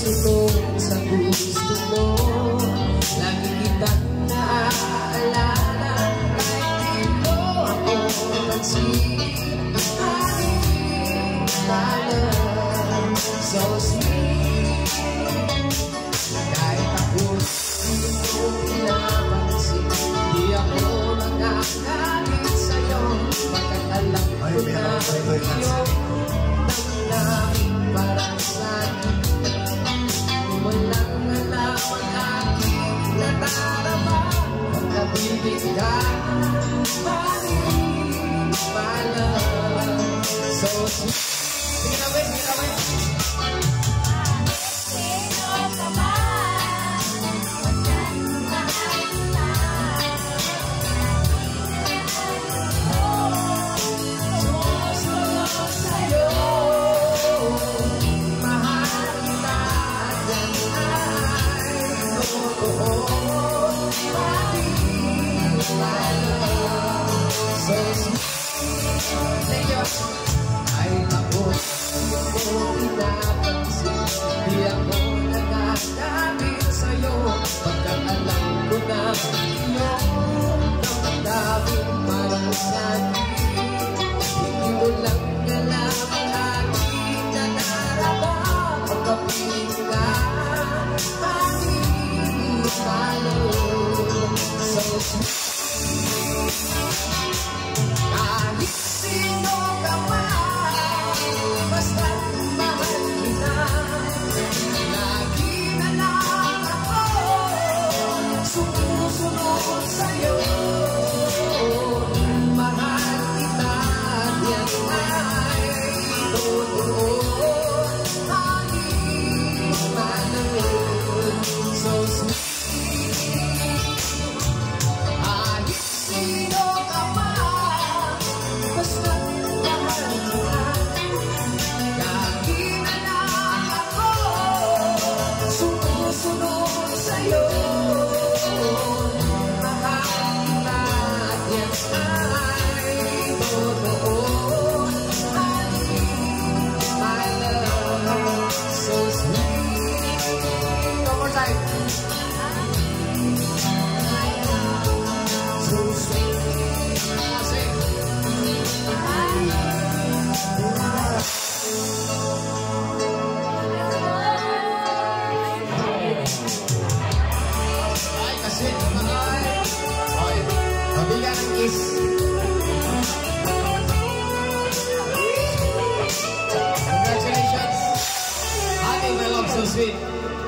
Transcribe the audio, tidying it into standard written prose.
sumusunod sa gusto mo. Lagi kitang naaalala kahit di mo ako pansin. Honey, my love, so sweet. Kahit ako di mo pinapansin, di ako nakakalit sa'yo. Pagkat alam ko na iyong damdamin parang sa'kin. Walang alam ang aking natarama. Pagkabibig ka, honey, my love, so sweet. Sige na, wait, sige na, wait. Thank you. Ay ako, di mo pinapansin, di ako nagkakabit sa'yo. Pagkat alam ko na iyong damdamin parang sa'kin. Hindi mo lang alam ang aking nadarama. Pagkapiling ka, honey, my love, so sweet. Kahit sino ka man, basta't mahal kita. Lagi na lang ako sumusunod sa'yo. Mahal kita, yan ay totoo. Honey, my love, so sweet. Kahit sino ka man, basta't mahal kita. Lagi na lang ako sumusunod sa'yo. Mahal kita at yan ay totoo. Honey, my love, so sweet. One more time. So sweet. Sing. Ay, kasi naman. Okay, mabigyan ng kiss. Congratulations. Honey, my love, so sweet.